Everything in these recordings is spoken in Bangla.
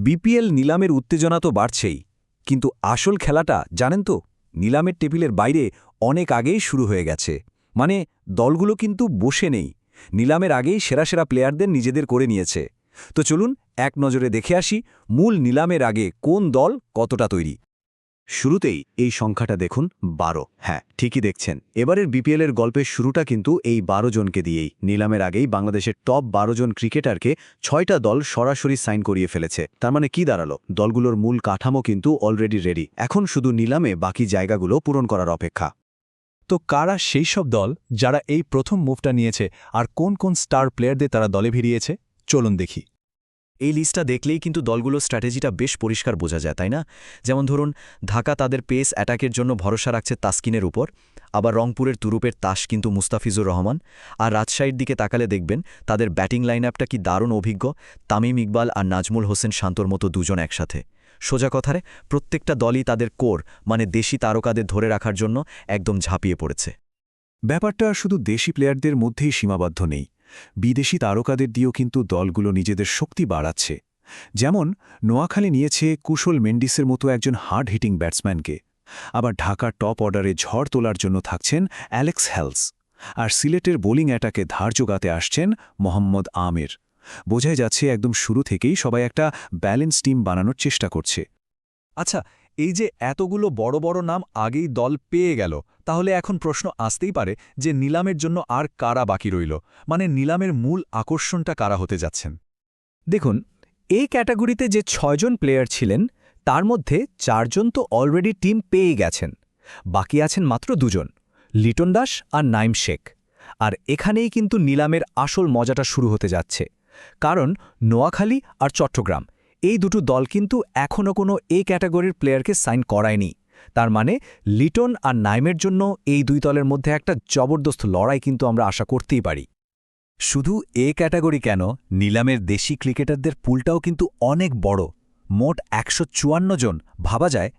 বিপিএল নিলামের উত্তেজনা তো বাড়ছেই, কিন্তু আসল খেলাটা জানেন তো নিলামের টেবিলের বাইরে অনেক আগেই শুরু হয়ে গেছে। মানে দলগুলো কিন্তু বসে নেই, নিলামের আগেই সেরা সেরা প্লেয়ারদের নিজেদের করে নিয়েছে। তো চলুন এক নজরে দেখে আসি মূল নিলামের আগে কোন দল কতটা তৈরি। শুরুতেই এই সংখ্যাটা দেখুন 12। হ্যাঁ, ঠিকই দেখছেন, এবারের বিপিএলের গল্পের শুরুটা কিন্তু এই 12 জনকে দিয়েই। নিলামের আগেই বাংলাদেশের টপ 12 জন ক্রিকেটারকে 6টা দল সরাসরি সাইন করিয়ে ফেলেছে। তার মানে কি দাঁড়ালো? দলগুলোর মূল কাঠামো কিন্তু অলরেডি রেডি, এখন শুধু নিলামে বাকি জায়গাগুলো পূরণ করার অপেক্ষা। তো কারা সেই সব দল যারা এই প্রথম মুভটা নিয়েছে, আর কোন কোন স্টার প্লেয়ারদের তারা দলে ভিড়িয়েছে, চলুন দেখি। এই লিস্টটা দেখলেই কিন্তু দলগুলোর স্ট্র্যাটেজিটা বেশ পরিষ্কার বোঝা যায়, তাই না? যেমন ধরুন, ঢাকা তাদের পেস অ্যাটাকের জন্য ভরসা রাখছে তাসকিনের উপর, আবার রংপুরের তুরুপের তাস কিন্তু মুস্তাফিজুর রহমান। আর রাজশাহীর দিকে তাকালে দেখবেন তাদের ব্যাটিং লাইন আপটা কি দারুণ অভিজ্ঞ, তামিম ইকবাল আর নাজমুল হোসেন শান্তর মতো দুজন একসাথে। সোজা কথারে প্রত্যেকটা দলই তাদের কোর মানে দেশি তারকাদের ধরে রাখার জন্য একদম ঝাঁপিয়ে পড়েছে। ব্যাপারটা শুধু দেশি প্লেয়ারদের মধ্যেই সীমাবদ্ধ নেই, বিদেশি তারকাদের দিয়েও কিন্তু দলগুলো নিজেদের শক্তি বাড়াচ্ছে। যেমন নোয়াখালী নিয়েছে কুশল মেন্ডিসের মতো একজন হার্ড হিটিং ব্যাটসম্যানকে, আবার ঢাকার টপ অর্ডারে ঝড় তোলার জন্য থাকছেন অ্যালেক্স হেলস, আর সিলেটের বোলিং অ্যাটাকে ধার জোগাতে আসছেন মোহাম্মদ আমির। বোঝাই যাচ্ছে একদম শুরু থেকেই সবাই একটা ব্যালেন্স টিম বানানোর চেষ্টা করছে। আচ্ছা, এই যে এতগুলো বড় বড় নাম আগেই দল পেয়ে গেল, তাহলে এখন প্রশ্ন আসতেই পারে যে নিলামের জন্য আর কারা বাকি রইল, মানে নিলামের মূল আকর্ষণটা কারা হতে যাচ্ছেন। দেখুন, এই ক্যাটাগরিতে যে 6 জন প্লেয়ার ছিলেন তার মধ্যে 4 জন তো অলরেডি টিম পেয়ে গেছেন, বাকি আছেন মাত্র 2 জন, লিটন দাস আর নাইম শেখ। আর এখানেই কিন্তু নিলামের আসল মজাটা শুরু হতে যাচ্ছে, কারণ নোয়াখালী আর চট্টগ্রাম এই দুটো দল কিন্তু এখনও কোনো এই ক্যাটাগরির প্লেয়ারকে সাইন করায়নি। তার মানে লিটন আর নাইমের জন্য এই দুই দলের মধ্যে একটা জবরদস্ত লড়াই কিন্তু আমরা আশা করতেই পারি। শুধু এ ক্যাটাগরি কেন, নিলামের দেশি ক্রিকেটারদের পুলটাও কিন্তু অনেক বড়, মোট 154 জন। ভাবা যায়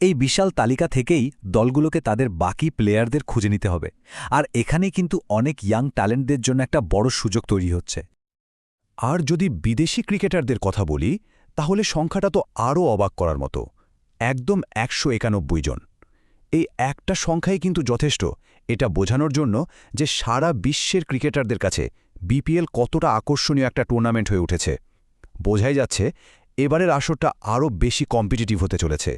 এই বিশাল তালিকা থেকেই দলগুলোকে তাদের বাকি প্লেয়ারদের খুঁজে নিতে হবে, আর এখানেই কিন্তু অনেক ইয়াং ট্যালেন্টদের জন্য একটা বড় সুযোগ তৈরি হচ্ছে। আর যদি বিদেশি ক্রিকেটারদের কথা বলি, তাহলে সংখ্যাটা তো আরও অবাক করার মতো, একদম 191 জন। এই একটা সংখ্যাই কিন্তু যথেষ্ট এটা বোঝানোর জন্য যে সারা বিশ্বের ক্রিকেটারদের কাছে বিপিএল কতটা আকর্ষণীয় একটা টুর্নামেন্ট হয়ে উঠেছে। বোঝাই যাচ্ছে এবারের আসরটা আরও বেশি কম্পিটিটিভ হতে চলেছে।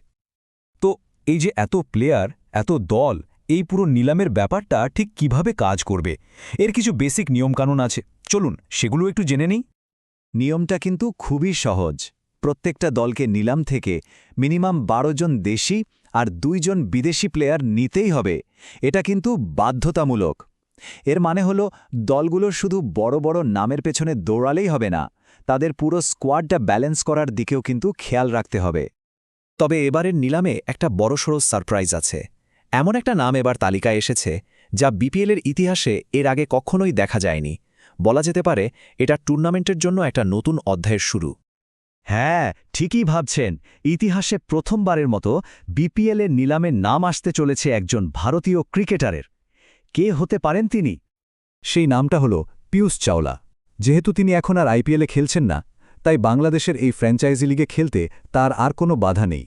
তো এই যে এত প্লেয়ার, এত দল, এই পুরো নিলামের ব্যাপারটা ঠিক কিভাবে কাজ করবে, এর কিছু বেসিক নিয়মকানুন আছে, চলুন সেগুলো একটু জেনে নিই। নিয়মটা কিন্তু খুবই সহজ। প্রত্যেকটা দলকে নিলাম থেকে মিনিমাম 12 জন দেশি আর 2 জন বিদেশি প্লেয়ার নিতেই হবে। এটা কিন্তু বাধ্যতামূলক। এর মানে হলো দলগুলো শুধু বড় বড় নামের পেছনে দৌড়ালেই হবে না, তাদের পুরো স্কোয়াডটা ব্যালেন্স করার দিকেও কিন্তু খেয়াল রাখতে হবে। তবে এবারের নিলামে একটা বড়সড় সারপ্রাইজ আছে। এমন একটা নাম এবার তালিকায় এসেছে যা বিপিএলের ইতিহাসে এর আগে কখনোই দেখা যায়নি। বলা যেতে পারে এটা টুর্নামেন্টের জন্য একটা নতুন অধ্যায়ের শুরু। হ্যাঁ, ঠিকই ভাবছেন, ইতিহাসে প্রথমবারের মতো বিপিএলের নিলামে নাম আসতে চলেছে একজন ভারতীয় ক্রিকেটারের। কে হতে পারেন তিনি? সেই নামটা হল পীয়ূষ চাওলা। যেহেতু তিনি এখন আর আইপিএলে খেলছেন না, তাই বাংলাদেশের এই ফ্র্যাঞ্চাইজি লিগে খেলতে তার আর কোনো বাধা নেই।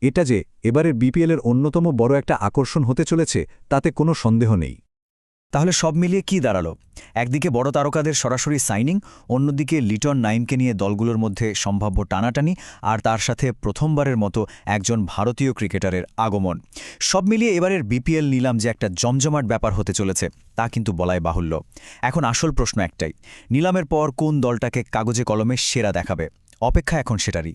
এটা যে এবারের বিপিএলের অন্যতম বড় একটা আকর্ষণ হতে চলেছে তাতে কোনো সন্দেহ নেই। তাহলে সব মিলিয়ে কি দাঁড়ালো? একদিকে বড় তারকাদের সরাসরি সাইনিং, অন্যদিকে লিটন নাইমকে নিয়ে দলগুলোর মধ্যে সম্ভাব্য টানাটানি, আর তার সাথে প্রথমবারের মতো একজন ভারতীয় ক্রিকেটারের আগমন। সব মিলিয়ে এবারের বিপিএল নিলাম যে একটা জমজমাট ব্যাপার হতে চলেছে তা কিন্তু বলাই বাহুল্য। এখন আসল প্রশ্ন একটাই, নিলামের পর কোন দলটাকে কাগজে কলমে সেরা দেখাবে? অপেক্ষা এখন সেটারই।